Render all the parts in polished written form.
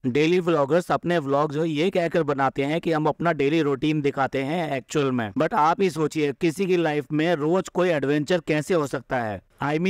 Daily vloggers अपने vlog जो ये कहकर बनाते हैं कि हम अपना डेली रूटीन दिखाते हैं एक्चुअल में, बट आप ही सोचिए किसी की लाइफ में रोज कोई एडवेंचर कैसे हो सकता है।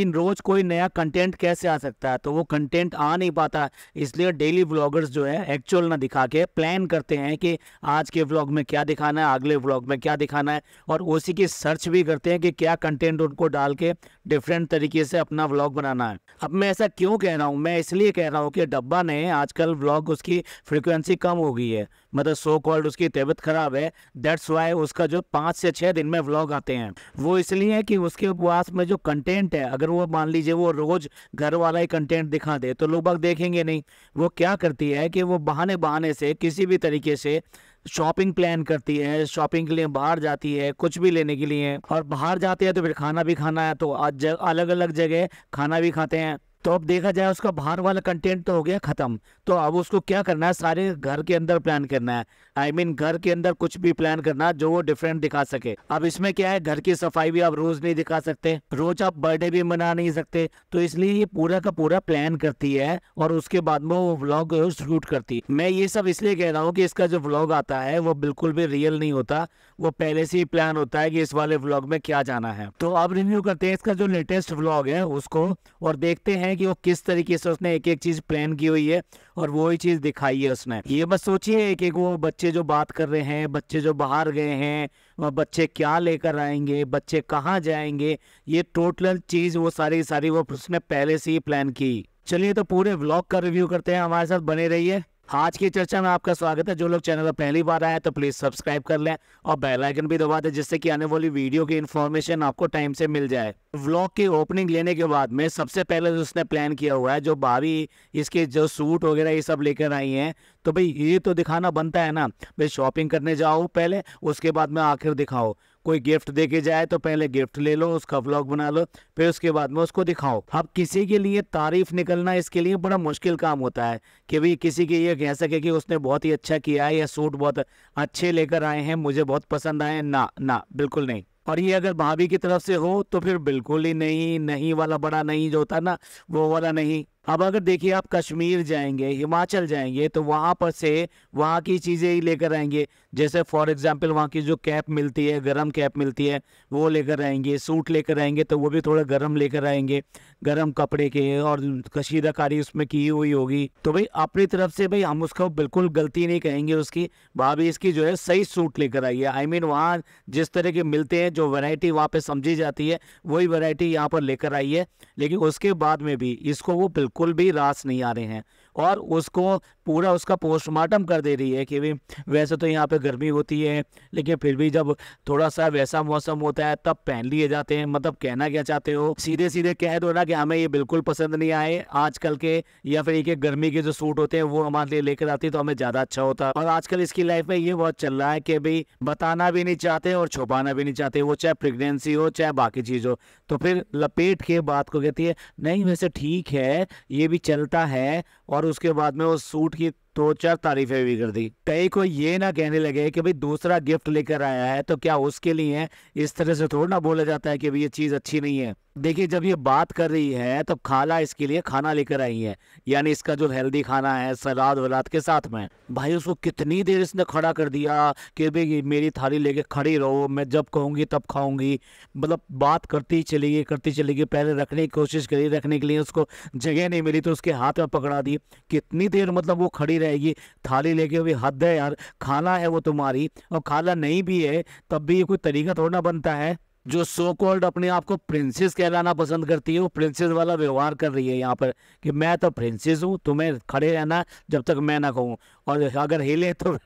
रोज कोई नया कंटेंट कैसे आ सकता है, तो वो कंटेंट आ नहीं पाता। इसलिए डेली व्लॉगर्स जो है एक्चुअल ना दिखा के प्लान करते हैं कि आज के व्लॉग में क्या दिखाना है, अगले व्लॉग में क्या दिखाना है, और उसी की सर्च भी करते हैं कि क्या कंटेंट उनको डाल के डिफरेंट तरीके से अपना व्लॉग बनाना है। अब मैं ऐसा क्यों कह रहा हूँ, मैं इसलिए कह रहा हूँ कि डब्बा ने आजकल व्लॉग उसकी फ्रिक्वेंसी कम हो गई है, मतलब सो कॉल्ड उसकी तबीयत खराब है, दैट्स वाई उसका जो 5 से 6 दिन में व्लॉग आते हैं। वो इसलिए है कि उसके पास में जो कंटेंट है, अगर वो मान लीजिए वो रोज घर वाला ही कंटेंट दिखा दे तो लोग बाग देखेंगे नहीं। वो क्या करती है कि वो बहाने बहाने से किसी भी तरीके से शॉपिंग प्लान करती है, शॉपिंग के लिए बाहर जाती है कुछ भी लेने के लिए, और बाहर जाते हैं तो फिर खाना भी खाना है, तो आज अलग अलग जगह खाना भी खाते हैं। तो अब देखा जाए उसका बाहर वाला कंटेंट तो हो गया खत्म, तो अब उसको क्या करना है, सारे घर के अंदर प्लान करना है। घर के अंदर कुछ भी प्लान करना जो वो डिफरेंट दिखा सके। अब इसमें क्या है, घर की सफाई भी आप रोज नहीं दिखा सकते, रोज आप बर्थडे भी मना नहीं सकते, तो इसलिए ये पूरा का पूरा प्लान करती है और उसके बाद में वो व्लॉग शूट करती है। मैं ये सब इसलिए कह रहा हूँ कि इसका जो व्लॉग आता है वो बिल्कुल भी रियल नहीं होता, वो पहले से ही प्लान होता है कि इस वाले व्लॉग में क्या जाना है। तो अब रिव्यू करते हैं इसका जो लेटेस्ट व्लॉग है उसको, और देखते हैं कि वो किस तरीके से उसने एक एक चीज प्लान की हुई है और वो ही चीज दिखाई है उसने। ये बस सोचिए एक एक वो बच्चे जो बात कर रहे हैं, बच्चे जो बाहर गए हैं, वह बच्चे क्या लेकर आएंगे, बच्चे कहाँ जाएंगे, ये टोटल चीज वो सारी सारी वो उसने पहले से ही प्लान की। चलिए तो पूरे व्लॉग का रिव्यू करते हैं, हमारे साथ बने रहिए। आज की चर्चा में आपका स्वागत है। जो लोग चैनल पर पहली बार आए हैं तो प्लीज सब्सक्राइब कर लें और बेल आइकन भी दबा दें, जिससे कि आने वाली वीडियो की इन्फॉर्मेशन आपको टाइम से मिल जाए। व्लॉग की ओपनिंग लेने के बाद में सबसे पहले जो उसने प्लान किया हुआ है, जो भाभी इसके जो सूट वगैरह ये सब लेकर आई हैं, तो भाई ये तो दिखाना बनता है ना भाई, शॉपिंग करने जाओ पहले, उसके बाद में आखिर दिखाओ। कोई गिफ्ट दे के जाए तो पहले गिफ्ट ले लो, उसका व्लॉग बना लो, फिर उसके बाद में उसको दिखाओ। अब किसी के लिए तारीफ निकलना इसके लिए बड़ा मुश्किल काम होता है कि भाई किसी के ये कह सके कि उसने बहुत ही अच्छा किया है या सूट बहुत अच्छे लेकर आए हैं, मुझे बहुत पसंद आए, ना ना बिल्कुल नहीं। और ये अगर भाभी की तरफ से हो तो फिर बिल्कुल ही नहीं, नहीं वाला बड़ा नहीं जो होता है ना, वो वाला नहीं। अब अगर देखिए आप कश्मीर जाएंगे, हिमाचल जाएंगे, तो वहां पर से वहां की चीजें ही लेकर आएंगे। जैसे फॉर एग्जांपल वहां की जो कैप मिलती है, गरम कैप मिलती है, वो लेकर आएंगे। सूट लेकर आएंगे तो वो भी थोड़ा गरम लेकर आएंगे, गरम कपड़े के, और कशीदाकारी उसमें की हुई होगी। तो भाई अपनी तरफ से भाई हम उसको बिल्कुल गलती नहीं कहेंगे उसकी। भाभी इसकी जो है सही सूट लेकर आई है। वहाँ जिस तरह के मिलते हैं, जो वैरायटी वहाँ पे समझी जाती है, वही वैरायटी यहाँ पर लेकर आई है। लेकिन उसके बाद में भी इसको वो बिल्कुल भी रास नहीं आ रहे हैं, और उसको पूरा उसका पोस्टमार्टम कर दे रही है कि भाई वैसे तो यहाँ पे गर्मी होती है, लेकिन फिर भी जब थोड़ा सा वैसा मौसम होता है तब पहन लिए जाते हैं। मतलब कहना क्या चाहते हो, सीधे सीधे कह दो ना कि हमें ये बिल्कुल पसंद नहीं आए आजकल के, या फिर एक गर्मी के जो सूट होते हैं वो हमारे लिए लेकर आती तो हमें ज्यादा अच्छा होता। और आजकल इसकी लाइफ में ये बहुत चल रहा है कि भाई बताना भी नहीं चाहते और छुपाना भी नहीं चाहते, वो चाहे प्रेगनेंसी हो चाहे बाकी चीज हो, तो फिर लपेट के बात को कहती है नहीं वैसे ठीक है, ये भी चलता है। और उसके बाद में वो सूट की 2-4 तारीफें भी कर दी। कई को ये ना कहने लगे कि भाई दूसरा गिफ्ट लेकर आया है तो क्या उसके लिए इस तरह से थोड़ा ना बोला जाता है कि भाई ये चीज अच्छी नहीं है। देखिए जब ये बात कर रही है तो खाला इसके लिए खाना लेकर आई है, यानी इसका जो हेल्दी खाना है सलाद वलाद के साथ में। भाई उसको कितनी देर इसने खड़ा कर दिया कि भाई मेरी थाली लेके खड़ी रहो, मैं जब कहूंगी तब खाऊंगी। मतलब बात करती चली गई, पहले रखने की कोशिश करी, रखने के लिए उसको जगह नहीं मिली तो उसके हाथ में पकड़ा दी। कितनी देर मतलब वो खड़ी रहेगी थाली लेके, भी हद है यार। खाना है वो तुम्हारी, और खाना नहीं भी है तब भी ये कोई तरीका थोड़ा ना बनता है। जो सो कॉल्ड अपने आप को प्रिंसेस कहलाना पसंद करती है, वो प्रिंसेस वाला व्यवहार कर रही है यहाँ पर कि मैं तो प्रिंसेस हूँ, तुम्हें खड़े रहना जब तक मैं ना कहूँ, और अगर हिले तो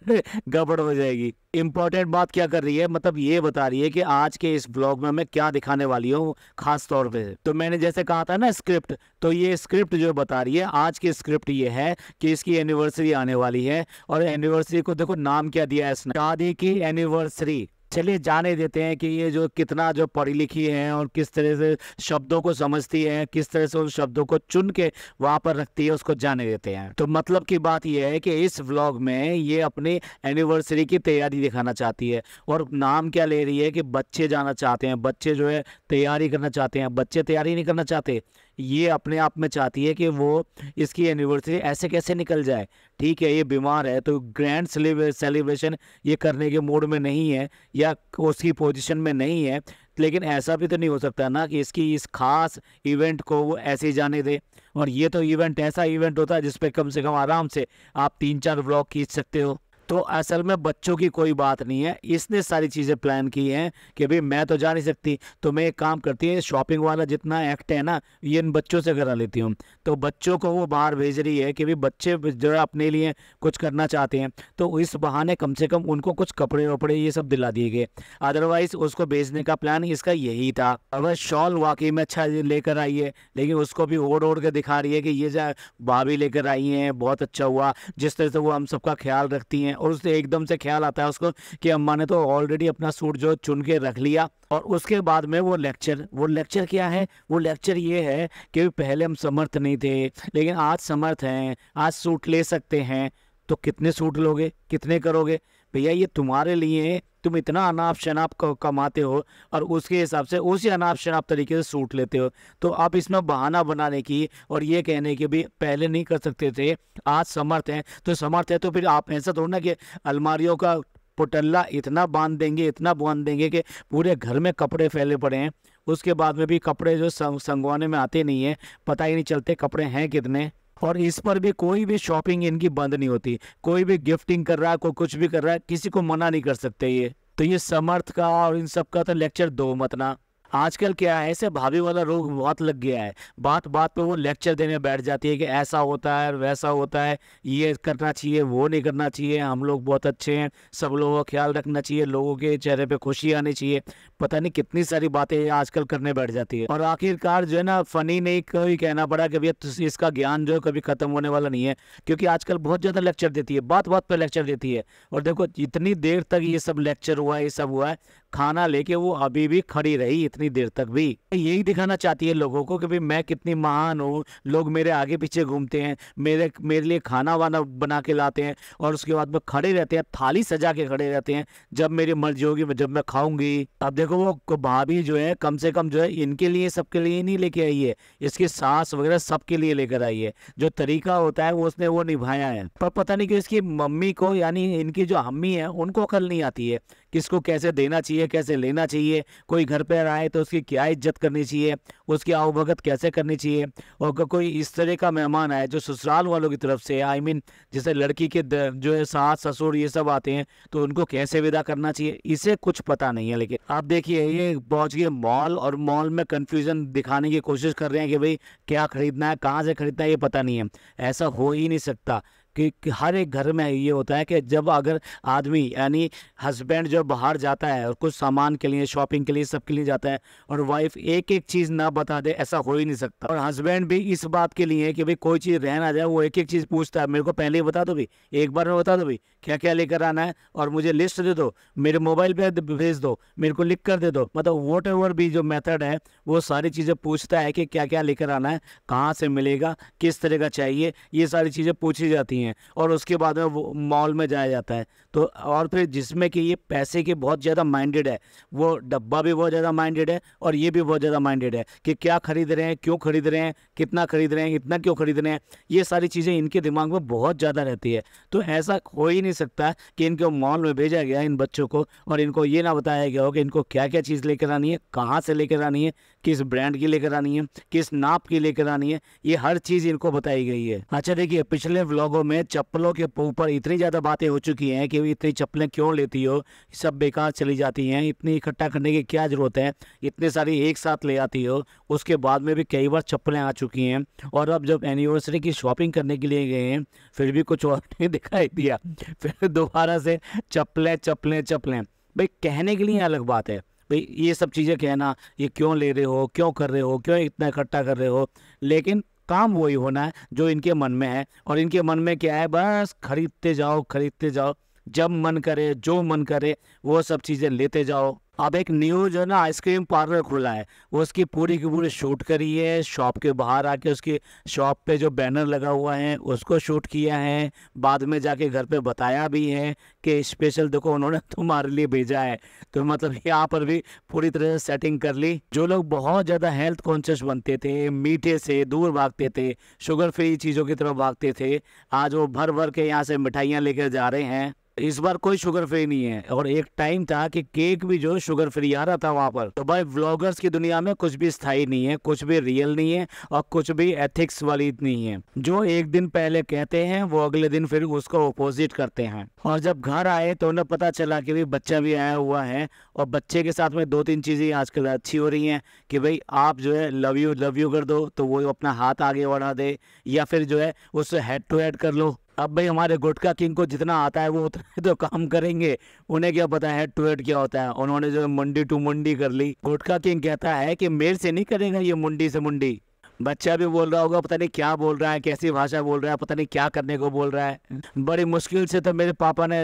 गड़बड़ हो जाएगी। इंपॉर्टेंट बात क्या कर रही है, मतलब ये बता रही है कि आज के इस ब्लॉग में मैं क्या दिखाने वाली हूँ खास तौर पे। तो मैंने जैसे कहा था ना स्क्रिप्ट, तो ये स्क्रिप्ट जो बता रही है, आज की स्क्रिप्ट ये है कि इसकी एनिवर्सरी आने वाली है, और एनिवर्सरी को देखो नाम क्या दिया है इसने, शादी की एनिवर्सरी। चलिए जाने देते हैं कि ये जो कितना जो पढ़ी लिखी है और किस तरह से शब्दों को समझती है, किस तरह से उन शब्दों को चुन के वहां पर रखती है, उसको जाने देते हैं। तो मतलब की बात यह है कि इस व्लॉग में ये अपनी एनिवर्सरी की तैयारी दिखाना चाहती है, और नाम क्या ले रही है कि बच्चे जाना चाहते हैं, बच्चे जो है तैयारी करना चाहते हैं। बच्चे तैयारी नहीं करना चाहते, ये अपने आप में चाहती है कि वो इसकी एनिवर्सरी ऐसे कैसे निकल जाए। ठीक है, ये बीमार है तो ग्रैंड सेलिब्रेशन ये करने के मूड में नहीं है या उसकी पोजीशन में नहीं है, लेकिन ऐसा भी तो नहीं हो सकता ना कि इसकी इस खास इवेंट को वो ऐसे ही जाने दे। और ये तो इवेंट ऐसा इवेंट होता है जिसपे कम से कम आराम से आप 3-4 व्लॉग खींच सकते हो। तो असल में बच्चों की कोई बात नहीं है, इसने सारी चीज़ें प्लान की हैं कि भाई मैं तो जा नहीं सकती, तो मैं एक काम करती है, शॉपिंग वाला जितना एक्ट है ना ये इन बच्चों से करा लेती हूँ। तो बच्चों को वो बाहर भेज रही है कि भाई बच्चे जो है अपने लिए कुछ करना चाहते हैं, तो इस बहाने कम से कम उनको कुछ कपड़े वपड़े ये सब दिला दिए गए। अदरवाइज उसको भेजने का प्लान इसका यही था। अगर शॉल वाकई में अच्छा लेकर आई है, लेकिन उसको भी ओढ़ ओढ़ के दिखा रही है कि ये जो भाभी लेकर आई हैं बहुत अच्छा हुआ, जिस तरह से वो हम सबका ख्याल रखती हैं। और उससे एकदम से ख्याल आता है उसको कि अम्मा ने तो ऑलरेडी अपना सूट जो चुन के रख लिया। और उसके बाद में वो लेक्चर क्या है, वो लेक्चर ये है कि पहले हम समर्थ नहीं थे लेकिन आज समर्थ हैं, आज सूट ले सकते हैं। तो कितने सूट लोगे, कितने करोगे भैया, ये तुम्हारे लिए, तुम इतना अनाप शनाप कमाते हो और उसके हिसाब से उसी अनाप शनाप तरीके से सूट लेते हो। तो आप इसमें बहाना बनाने की और ये कहने की भी पहले नहीं कर सकते थे, आज समर्थ हैं तो समर्थ है, तो फिर आप ऐसा थोड़ा ना कि अलमारियों का पुटल्ला इतना बांध देंगे, इतना बांध देंगे कि पूरे घर में कपड़े फैले पड़े हैं। उसके बाद में भी कपड़े जो संगवाने में आते नहीं है, पता ही नहीं चलते कपड़े हैं कितने। और इस पर भी कोई भी शॉपिंग इनकी बंद नहीं होती, कोई भी गिफ्टिंग कर रहा है, कोई कुछ भी कर रहा है, किसी को मना नहीं कर सकते ये। तो ये समर्थ का और इन सब का तो लेक्चर दो मत ना। आजकल क्या है, ऐसे भाभी वाला रोग बहुत लग गया है, बात बात पे वो लेक्चर देने बैठ जाती है कि ऐसा होता है वैसा होता है, ये करना चाहिए वो नहीं करना चाहिए, हम लोग बहुत अच्छे हैं, सब लोगों का ख्याल रखना चाहिए, लोगों के चेहरे पे खुशी आनी चाहिए, पता नहीं कितनी सारी बातें आजकल करने बैठ जाती है। और आखिरकार जो है ना, फनी नहीं कभी कहना पड़ा कि भैया इसका ज्ञान जो है कभी खत्म होने वाला नहीं है, क्योंकि आजकल बहुत ज़्यादा लेक्चर देती है, बात बात पर लेक्चर देती है। और देखो इतनी देर तक ये सब लेक्चर हुआ है, ये सब हुआ है, खाना लेके वो अभी भी खड़ी रही इतनी देर तक भी। यही दिखाना चाहती है लोगों को कि भाई मैं कितनी महान हूँ, लोग मेरे आगे पीछे घूमते हैं, मेरे लिए खाना वाना बना के लाते हैं और उसके बाद में खड़े रहते हैं, थाली सजा के खड़े रहते हैं, जब मेरी मर्जी होगी जब मैं खाऊंगी। अब देखो वो भाभी जो है कम से कम जो है इनके लिए सबके लिए नहीं लेके आई है, इसकी सास वगैरह सबके लिए लेकर आई है। जो तरीका होता है वो उसने वो निभाया है। पर पता नहीं कि इसकी मम्मी को, यानी इनकी जो अम्मी है, उनको अकल नहीं आती है किसको कैसे देना चाहिए, कैसे लेना चाहिए, कोई घर पर आए तो उसकी क्या इज्जत करनी चाहिए, उसकी आवभगत कैसे करनी चाहिए। और कोई इस तरह का मेहमान आए जो ससुराल वालों की तरफ से, आई मीन जैसे लड़की के जो है सास ससुर ये सब आते हैं, तो उनको कैसे विदा करना चाहिए, इसे कुछ पता नहीं है। लेकिन आप देखिए ये पहुंच गए मॉल, और मॉल में कंफ्यूजन दिखाने की कोशिश कर रहे हैं कि भाई क्या खरीदना है, कहाँ से खरीदना है, ये पता नहीं है। ऐसा हो ही नहीं सकता कि हर एक घर में ये होता है कि जब अगर आदमी यानी हस्बैंड जो बाहर जाता है और कुछ सामान के लिए, शॉपिंग के लिए, सबके लिए जाता है, और वाइफ एक एक चीज़ ना बता दे, ऐसा हो ही नहीं सकता। और हस्बैंड भी इस बात के लिए कि भाई कोई चीज़ रह ना जाए, वो एक एक चीज़ पूछता है, मेरे को पहले ही बता दो भाई, एक बार में बता दो भाई क्या क्या लेकर आना है, और मुझे लिस्ट दे दो, मेरे मोबाइल पे भेज दो, मेरे को लिख कर दे दो। मतलब वॉट एवर भी जो मेथड है वो सारी चीज़ें पूछता है कि क्या क्या लेकर आना है, कहाँ से मिलेगा, किस तरह का चाहिए, ये सारी चीज़ें पूछी जाती हैं। और उसके बाद में वो मॉल में जाया जाता है। तो और फिर जिसमें कि ये पैसे के बहुत ज़्यादा माइंडेड है, वो डब्बा भी बहुत ज़्यादा माइंडेड है और ये भी बहुत ज़्यादा माइंडेड है कि क्या खरीद रहे हैं, क्यों खरीद रहे हैं, कितना खरीद रहे हैं, इतना क्यों खरीद रहे हैं, ये सारी चीज़ें इनके दिमाग में बहुत ज़्यादा रहती है। तो ऐसा हो ही नहीं सकता कि इनको मॉल में भेजा गया इन बच्चों को और इनको ये ना बताया गया हो कि इनको क्या क्या चीज़ लेकर आनी है, कहाँ से लेकर आनी है, किस ब्रांड की लेकर आनी है, किस नाप की लेकर आनी है, ये हर चीज़ इनको बताई गई है। अच्छा देखिए, पिछले व्लॉगों में चप्पलों के ऊपर इतनी ज़्यादा बातें हो चुकी हैं कि इतनी चप्पलें क्यों लेती हो, सब बेकार चली जाती हैं, इतनी इकट्ठा करने की क्या ज़रूरत है, इतने सारी एक साथ ले आती हो। उसके बाद में भी कई बार चप्पलें आ चुकी हैं, और अब जब एनिवर्सरी की शॉपिंग करने के लिए गए हैं फिर भी कुछ और नहीं दिखाई दिया, फिर दोबारा से चप्पलें चप्पलें चप्पलें। भाई कहने के लिए अलग बात है, भाई ये सब चीज़ें कहना, ये क्यों ले रहे हो, क्यों कर रहे हो, क्यों इतना इकट्ठा कर रहे हो, लेकिन काम वही होना है जो इनके मन में है। और इनके मन में क्या है, बस खरीदते जाओ खरीदते जाओ, जब मन करे जो मन करे वो सब चीज़ें लेते जाओ। अब एक न्यू जो है ना आइसक्रीम पार्लर खुला है, वो उसकी पूरी की पूरी शूट करी है, शॉप के बाहर आके उसकी शॉप पे जो बैनर लगा हुआ है उसको शूट किया है, बाद में जाके घर पे बताया भी है कि स्पेशल देखो उन्होंने तुम्हारे लिए भेजा है। तो मतलब यहाँ पर भी पूरी तरह से सेटिंग कर ली। जो लोग बहुत ज़्यादा हेल्थ कॉन्शियस बनते थे, मीठे से दूर भागते थे, शुगर फ्री चीज़ों की तरफ भागते थे, आज वो भर भर के यहाँ से मिठाइयाँ लेकर जा रहे हैं। इस बार कोई शुगर फ्री नहीं है, और एक टाइम था कि केक भी जो शुगर फ्री आ रहा था वहां पर। तो भाई व्लॉगर्स की दुनिया में कुछ भी स्थायी नहीं है, कुछ भी रियल नहीं है, और कुछ भी एथिक्स वाली नहीं है। जो एक दिन पहले कहते हैं वो अगले दिन फिर उसको अपोजिट करते हैं। और जब घर आए तो उन्हें पता चला कि भाई बच्चा भी आया हुआ है, और बच्चे के साथ में दो तीन चीजें आजकल अच्छी हो रही हैं कि भाई आप जो है लव यू कर दो तो वो अपना हाथ आगे बढ़ा दे, या फिर जो है उससे हेड टू हेड कर लो। अब भाई हमारे गुटखा किंग को जितना आता है वो उतना तो काम करेंगे, उन्हें क्या पता है हेड टू हेड क्या होता है। उन्होंने जो मुंडी टू मुंडी कर ली। गुटखा किंग कहता है कि मेरे से नहीं करेगा ये मुंडी से मुंडी। बच्चा भी बोल रहा होगा पता नहीं क्या बोल रहा है, कैसी भाषा बोल रहा है, पता नहीं क्या करने को बोल रहा है। बड़ी मुश्किल से तो मेरे पापा ने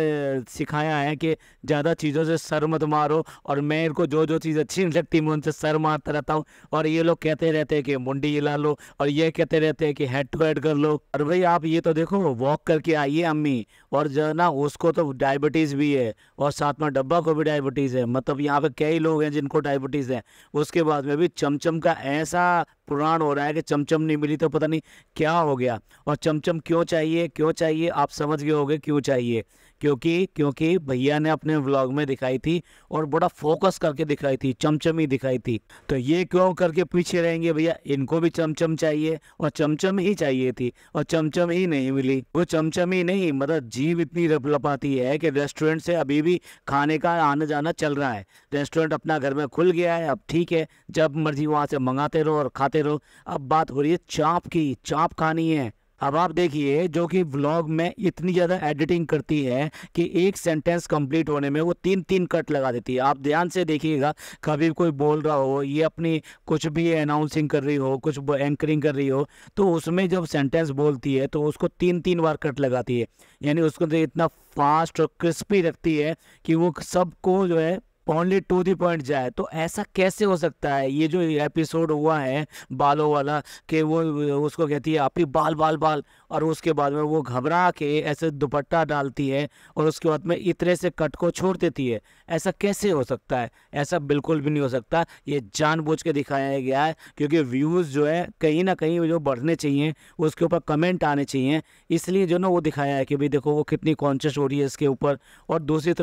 सिखाया है कि ज़्यादा चीज़ों से सर मत मारो, और मेरे को जो जो चीज़ अच्छी नहीं लगती मैं उनसे सर मारता रहता हूँ। और ये लोग कहते रहते हैं कि मुंडी हिला लो, और ये कहते रहते हैं कि हेड टू हेड कर लो। और भाई आप ये तो देखो वॉक करके आइए अम्मी, और जो है ना उसको तो डायबिटीज़ भी है, और साथ में डब्बा को भी डायबिटीज़ है। मतलब यहाँ पे कई लोग हैं जिनको डायबिटीज़ है। उसके बाद में भी चमचम का ऐसा पुराण हो रहा है कि चमचम नहीं मिली तो पता नहीं क्या हो गया। और चमचम क्यों चाहिए आप समझ गए होंगे क्यों चाहिए। क्योंकि भैया ने अपने व्लॉग में दिखाई थी, और बड़ा फोकस करके दिखाई थी, चमचम ही दिखाई थी। तो ये क्यों करके पीछे रहेंगे भैया, इनको भी चमचम चाहिए, और चमचम ही चाहिए थी, और चमचम ही नहीं मिली। वो चमचम ही नहीं, मतलब जीभ इतनी लपलपाती है कि रेस्टोरेंट से अभी भी खाने का आना जाना चल रहा है। रेस्टोरेंट अपना घर में खुल गया है, अब ठीक है जब मर्जी वहां से मंगाते रहो और खाते रहो। अब बात हो रही है चाप की, चाप खानी है। अब आप देखिए जो कि व्लॉग में इतनी ज़्यादा एडिटिंग करती है कि एक सेंटेंस कंप्लीट होने में वो 3-3 कट लगा देती है। आप ध्यान से देखिएगा, कभी कोई बोल रहा हो, ये अपनी कुछ भी अनाउंसिंग कर रही हो, कुछ एंकरिंग कर रही हो, तो उसमें जब सेंटेंस बोलती है तो उसको 3-3 बार कट लगाती है। यानी उसको तो इतना फास्ट और क्रिस्पी रखती है कि वो सबको जो है ओनली टू दी पॉइंट जाए। तो ऐसा कैसे हो सकता है। ये जो एपिसोड हुआ है बालों वाला, कि वो उसको कहती है आप ही बाल बाल बाल, और उसके बाद में वो घबरा के ऐसे दुपट्टा डालती है, और उसके बाद में इतने से कट को छोड़ देती है। ऐसा कैसे हो सकता है, ऐसा बिल्कुल भी नहीं हो सकता। ये जानबूझ के दिखाया गया है, क्योंकि व्यूज़ जो है कहीं ना कहीं जो बढ़ने चाहिए, उसके ऊपर कमेंट आने चाहिए, इसलिए जो ना वो दिखाया है कि भाई देखो वो कितनी कॉन्शियस हो रही है इसके ऊपर। और दूसरी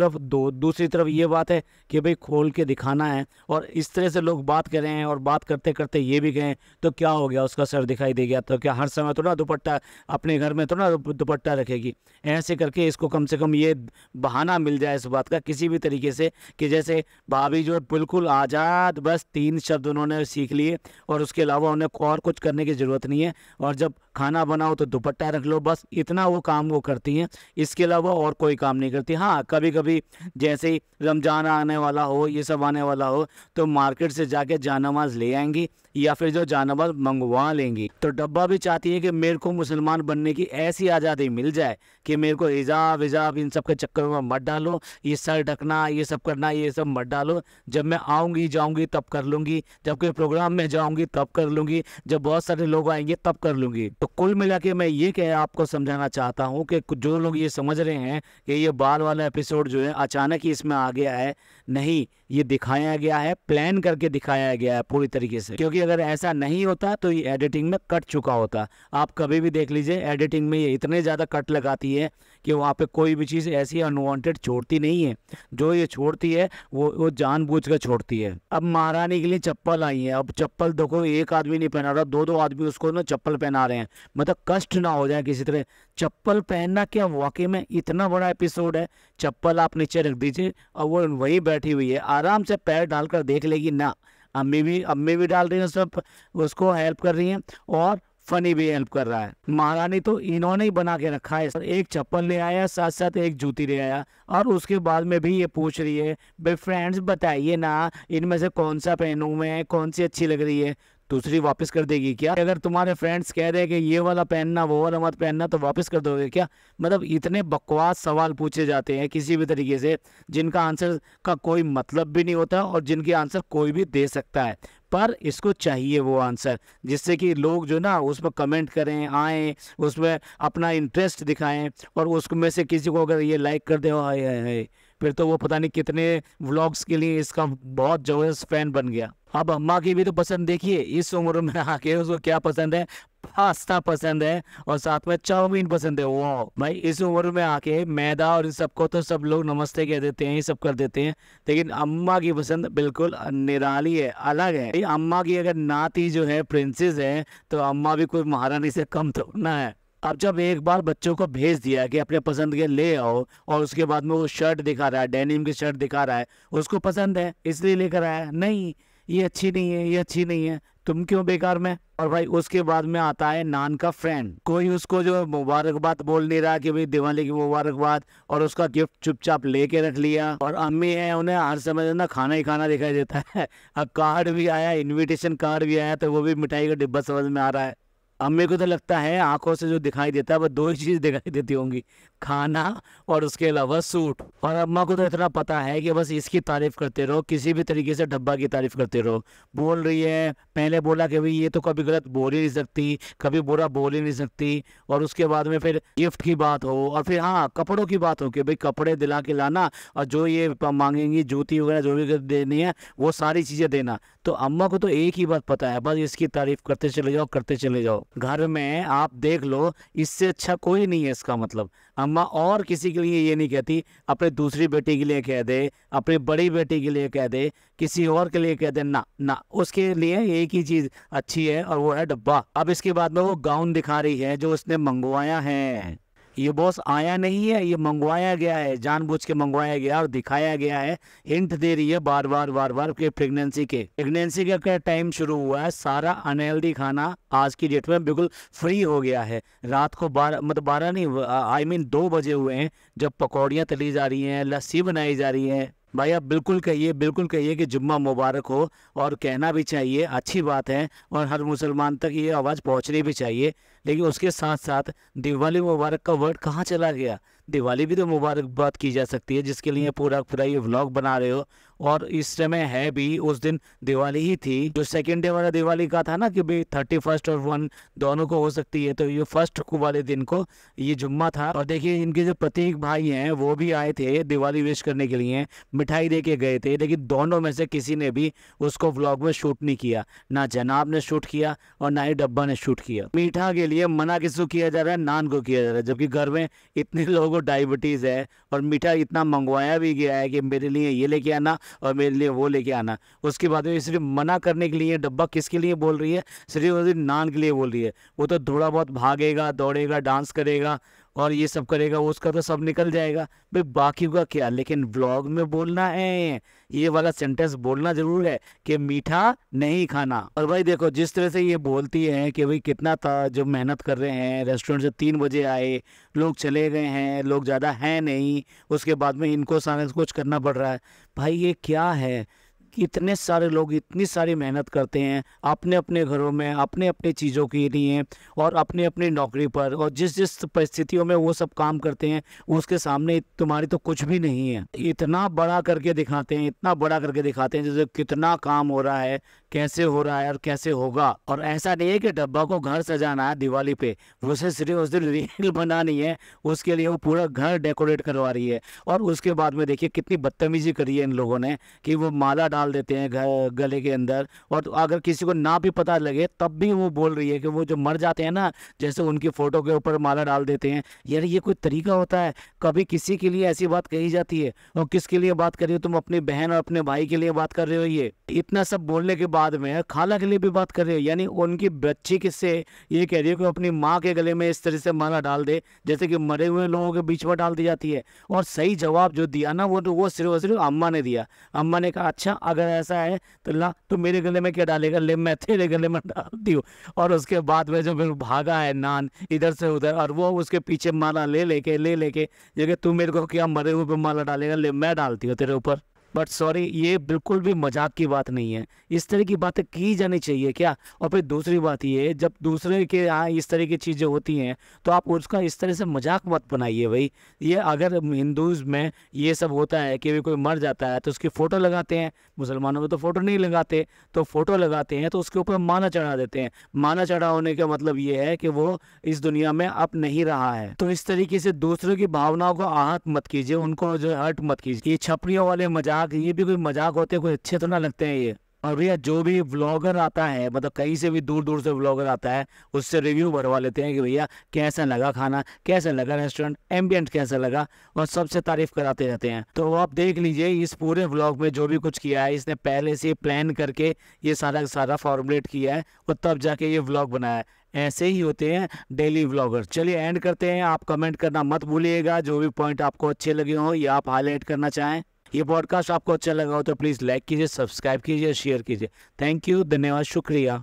तरफ ये बात है कि भाई खोल के दिखाना है, और इस तरह से लोग बात कर रहे हैं, और बात करते करते ये भी गए तो क्या हो गया, उसका सर दिखाई दे गया तो क्या हर समय तो ना दुपट्टा अपने घर में तो ना दुपट्टा रखेगी। ऐसे करके इसको कम से कम ये बहाना मिल जाए इस बात का किसी भी तरीके से, कि जैसे भाभी जो है बिल्कुल आज़ाद, बस 3 शब्द उन्होंने सीख लिए, और उसके अलावा उन्हें और कुछ करने की ज़रूरत नहीं है। और जब खाना बनाओ तो दुपट्टा रख लो, बस इतना वो काम वो करती हैं, इसके अलावा और कोई काम नहीं करती। हाँ कभी कभी जैसे ही रमज़ान आने वाला हो, ये सब आने वाला हो, तो मार्केट से जाके जानमाज ले आएंगी, या फिर जो जानमाज मंगवा लेंगी। तो डब्बा भी चाहती है कि मेरे को मुसलमान बनने की ऐसी आज़ादी मिल जाए कि मेरे को हिजाब हिजाब इन सब के चक्कर में मत डालो, ये सर ढकना ये सब करना ये सब मत डालो। जब मैं आऊँगी जाऊँगी तब कर लूँगी, जब कोई प्रोग्राम में जाऊँगी तब कर लूँगी, जब बहुत सारे लोग आएंगे तब कर लूँगी। तो कुल मिला के मैं ये कह आपको समझाना चाहता हूँ कि जो लोग ये समझ रहे हैं कि ये बाल वाला एपिसोड जो है अचानक ही इसमें आ गया है, नहीं, ये दिखाया गया है, प्लान करके दिखाया गया है पूरी तरीके से। क्योंकि अगर ऐसा नहीं होता तो ये एडिटिंग में कट चुका होता। आप कभी भी देख लीजिए एडिटिंग में ये इतने ज़्यादा कट लगाती है कि वहाँ पे कोई भी चीज़ ऐसी अनवांटेड छोड़ती नहीं है। जो ये छोड़ती है वो जानबूझ कर छोड़ती है। अब महारानी के लिए चप्पल आई है, अब चप्पल देखो एक आदमी नहीं पहना रहा, 2-2 आदमी उसको ना चप्पल पहना रहे हैं। मतलब कष्ट ना हो जाए किसी तरह। चप्पल पहनना क्या वाकई में इतना बड़ा एपिसोड है। चप्पल आप नीचे रख दीजिए और वो वहीं बैठी हुई है, आराम से पैर डालकर देख लेगी ना। अम्मी भी डाल रही है, सब उसको हेल्प कर रही हैं, और फनी भी हेल्प कर रहा है। महारानी तो इन्होंने ही बना के रखा है। एक चप्पल ले आया, साथ साथ एक जूती ले आया, और उसके बाद में भी ये पूछ रही है भाई फ्रेंड्स बताइए ना इनमें से कौन सा पहनूं मैं, कौन सी अच्छी लग रही है। दूसरी वापस कर देगी क्या? अगर तुम्हारे फ्रेंड्स कह रहे हैं कि ये वाला पहनना वो वाला मत पहनना तो वापस कर दोगे क्या? मतलब इतने बकवास सवाल पूछे जाते हैं किसी भी तरीके से, जिनका आंसर का कोई मतलब भी नहीं होता और जिनके आंसर कोई भी दे सकता है, पर इसको चाहिए वो आंसर, जिससे कि लोग जो ना उसमें कमेंट करें, आए उसमें अपना इंटरेस्ट दिखाएं, और उसमें से किसी को अगर ये लाइक कर दे, हाय हाय हाय, फिर तो वो पता नहीं कितने व्लॉग्स के लिए इसका बहुत जबरदस्त फैन बन गया। अब अम्मा की भी तो पसंद देखिए, इस उम्र में आके उसको क्या पसंद है, पास्ता पसंद है और साथ में चाउमीन पसंद है। वाह भाई, इस उम्र में आके मैदा और इस सबको तो सब लोग नमस्ते कह देते हैं, ये सब कर देते हैं, लेकिन अम्मा की पसंद बिल्कुल निराली है, अलग है। भाई अम्मा की अगर नाती जो है प्रिंसेस है, तो अम्मा भी कोई महारानी से कम तो ना है। अब जब एक बार बच्चों को भेज दिया कि अपने पसंद के ले आओ, और उसके बाद में वो शर्ट दिखा रहा है, डेनिम की शर्ट दिखा रहा है, उसको पसंद है इसलिए लेकर आया, नहीं ये अच्छी नहीं है, ये अच्छी नहीं है, तुम क्यों बेकार में। और भाई उसके बाद में आता है नान का फ्रेंड, कोई उसको जो मुबारकबाद बोल नहीं रहा कि भाई दिवाली की मुबारकबाद, और उसका गिफ्ट चुपचाप लेके रख लिया। और अम्मी है, उन्हें हर समय ना खाना ही खाना दिखाई देता है। अब कार्ड भी आया, इनविटेशन कार्ड भी आया, तो वो भी मिठाई का डिब्बा समझ में आ रहा है। अम्मी को तो लगता है आंखों से जो दिखाई देता है वो दो ही चीज दिखाई देती होंगी, खाना और उसके अलावा सूट। और अम्मा को तो इतना पता है कि बस इसकी तारीफ करते रहो, किसी भी तरीके से डब्बा की तारीफ करते रहो। बोल रही है, पहले बोला कि भाई ये तो कभी गलत बोल ही नहीं सकती, कभी बुरा बोल ही नहीं सकती, और उसके बाद में फिर गिफ्ट की बात हो, और फिर हाँ कपड़ों की बात हो कि भाई कपड़े दिला के लाना, और जो ये मांगेंगी जूती वगैरह जो भी देनी है वो सारी चीजें देना। तो अम्मा को तो एक ही बात पता है, बस इसकी तारीफ करते चले जाओ, करते चले जाओ। घर में आप देख लो, इससे अच्छा कोई नहीं है इसका मतलब। अम्मा और किसी के लिए ये नहीं कहती, अपने दूसरी बेटी के लिए कह दे, अपनी बड़ी बेटी के लिए कह दे, किसी और के लिए कह दे, ना ना, उसके लिए एक ही चीज अच्छी है और वो है डब्बा। अब इसके बाद में वो गाउन दिखा रही है जो उसने मंगवाया है। ये बॉस आया नहीं है, ये मंगवाया गया है, जानबूझ के मंगवाया गया और दिखाया गया है। हिंट दे रही है बार बार कि प्रेगनेंसी का टाइम शुरू हुआ है, सारा अनहेल्दी खाना आज की डेट में बिल्कुल फ्री हो गया है। रात को 12 मतलब 12 नहीं, आई मीन 2 बजे हुए हैं जब पकौड़ियाँ तली जा रही हैं, लस्सी बनाई जा रही है। भाई आप बिल्कुल कहिए कि जुम्मा मुबारक हो, और कहना भी चाहिए, अच्छी बात है, और हर मुसलमान तक ये आवाज़ पहुंचनी भी चाहिए। लेकिन उसके साथ साथ दिवाली मुबारक का वर्ड कहाँ चला गया? दिवाली भी तो मुबारकबाद की जा सकती है, जिसके लिए पूरा पूरा ये व्लॉग बना रहे हो। और इस समय है भी, उस दिन दिवाली ही थी, जो सेकेंड डे वाला दिवाली का था ना कि भाई 31 और 1 दोनों को हो सकती है, तो ये फर्स्ट को वाले दिन को ये जुम्मा था। और देखिए इनके जो प्रतीक भाई हैं वो भी आए थे दिवाली विश करने के लिए, मिठाई दे के गए थे, लेकिन दोनों में से किसी ने भी उसको व्लॉग में शूट नहीं किया, ना जनाब ने शूट किया और ना ही डब्बा ने शूट किया। मीठा के लिए मना किसको किया जा रहा है? नान को किया जा रहा है, जबकि घर में इतने लोगों को डायबिटीज है और मीठा इतना मंगवाया भी गया है कि मेरे लिए ये लेके आना और मेरे लिए वो लेके आना। उसके बाद में सिर्फ मना करने के लिए डब्बा किसके लिए बोल रही है? सिर्फ नान के लिए बोल रही है। वो तो थोड़ा बहुत भागेगा, दौड़ेगा, डांस करेगा और ये सब करेगा, उसका तो सब निकल जाएगा भाई, बाकी का क्या। लेकिन व्लॉग में बोलना है, ये वाला सेंटेंस बोलना जरूर है कि मीठा नहीं खाना। और भाई देखो जिस तरह से ये बोलती है कि भाई कितना था जो मेहनत कर रहे हैं, रेस्टोरेंट से 3 बजे आए, लोग चले गए हैं, लोग ज़्यादा हैं नहीं, उसके बाद में इनको सारा कुछ करना पड़ रहा है। भाई ये क्या है? इतने सारे लोग इतनी सारी मेहनत करते हैं अपने अपने घरों में, अपने अपने चीज़ों के लिए और अपने अपनी नौकरी पर, और जिस जिस परिस्थितियों में वो सब काम करते हैं उसके सामने तुम्हारी तो कुछ भी नहीं है। इतना बड़ा करके दिखाते हैं, इतना बड़ा करके दिखाते हैं जैसे कितना काम हो रहा है, कैसे हो रहा है और कैसे होगा। और ऐसा नहीं है कि डब्बा को घर सजाना है दिवाली पे, उसे सिर्फ उस दिन रील बनानी है, उसके लिए वो पूरा घर डेकोरेट करवा रही है। और उसके बाद में देखिए कितनी बदतमीजी करी है इन लोगों ने कि वो माला डाल देते हैं गले के अंदर, और तो अगर किसी को ना भी पता लगे तब भी वो बोल रही है कि वो जो मर जाते हैं ना, जैसे उनकी फोटो के ऊपर माला डाल देते हैं। यार ये कोई तरीका होता है? कभी किसी के लिए ऐसी बात कही जाती है? और किसके लिए बात कर रही हो तुम? अपनी बहन और अपने भाई के लिए बात कर रहे हो? ये इतना सब बोलने के बाद में खाला के लिए भी बात कर रहे हो, यानी उनकी बच्ची किससे ये कह रही हो कि अपनी माँ के गले में इस तरह से माला डाल दे, जैसे कि मरे हुए लोगों के बीच में डाल दी जाती है। और सही जवाब जो दिया ना वो सिर्फ अम्मा ने दिया। अम्मा ने कहा अच्छा अगर ऐसा है तो ला तो मेरे गले में क्या डालेगा, ले मैं तेरे गले में डालती हूँ। और उसके बाद में जो फिर भागा है नान इधर से उधर, और वो उसके पीछे माला ले लेके ये कि तू मेरे को क्या मरे हुए पे माला डालेगा, ले मैं डालती हूँ तेरे ऊपर। बट सॉरी, ये बिल्कुल भी मजाक की बात नहीं है। इस तरह की बातें की जानी चाहिए क्या? और फिर दूसरी बात ये, जब दूसरे के यहाँ इस तरह की चीज़ें होती हैं तो आप उसका इस तरह से मजाक मत बनाइए भाई। ये अगर हिंदूज़ में ये सब होता है कि भी कोई मर जाता है तो उसकी फ़ोटो लगाते हैं, मुसलमानों में तो फ़ोटो नहीं लगाते, तो फ़ोटो लगाते हैं तो उसके ऊपर माला चढ़ा देते हैं। माला चढ़ा होने का मतलब ये है कि वो इस दुनिया में अब नहीं रहा है। तो इस तरीके से दूसरों की भावनाओं को आहत मत कीजिए, उनको जो हर्ट मत कीजिए। ये छपरियों वाले मजाक, ये भी कोई मजाक होते हैं? कोई अच्छे तो ना लगते हैं ये। और भैया जो भी व्लॉगर आता है, मतलब कहीं से भी दूर दूर से व्लॉगर आता है, उससे रिव्यू भरवा लेते हैं कि भैया कैसा लगा खाना, कैसा लगा रेस्टोरेंट, एम्बियंट कैसा लगा, और सबसे तारीफ कराते रहते हैं। तो आप देख लीजिए इस पूरे व्लॉग में जो भी कुछ किया है, इसने पहले से प्लान करके ये सारा सारा फॉर्मुलेट किया है और तब जाके ये व्लॉग बनाया है। ऐसे ही होते हैं डेली व्लॉगर। चलिए एंड करते हैं। आप कमेंट करना मत भूलिएगा, जो भी पॉइंट आपको अच्छे लगे हो या आप हाईलाइट करना चाहें। ये पॉडकास्ट आपको अच्छा लगा हो तो प्लीज़ लाइक कीजिए, सब्सक्राइब कीजिए, शेयर कीजिए। थैंक यू, धन्यवाद, शुक्रिया।